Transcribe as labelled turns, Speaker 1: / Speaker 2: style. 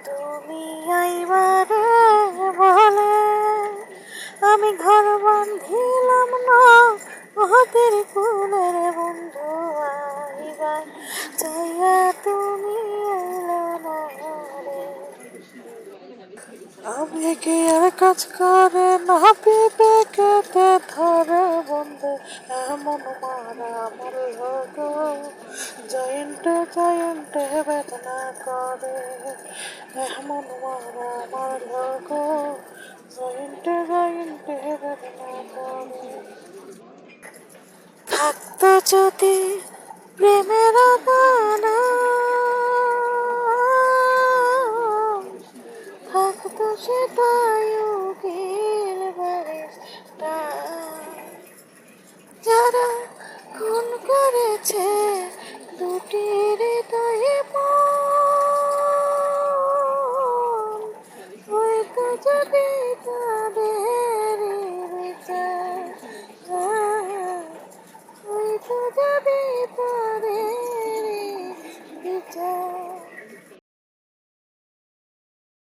Speaker 1: তুমি আইবারে বলে আমি ঘর বাঁধিলাম না হাতের কুলের বন্ধু আইবা চাইয়া তুমি এলে না রে। আমি কি আর কাজ করে না পেপে কেটে ধরে বন্ধু এমন মারা আমার লোক জয়েন্টে জয়েন্টে বেদনা করে এমন মারা আমার লোক জয়েন্টে জয়েন্টে বেদনা করে। থাকতো যদি প্রেমের গানা থাকতো সেটাই উকিল ব্যারিস্টার যারা খুন করেছে দুটি হৃদয়ে মন হয়তো যদি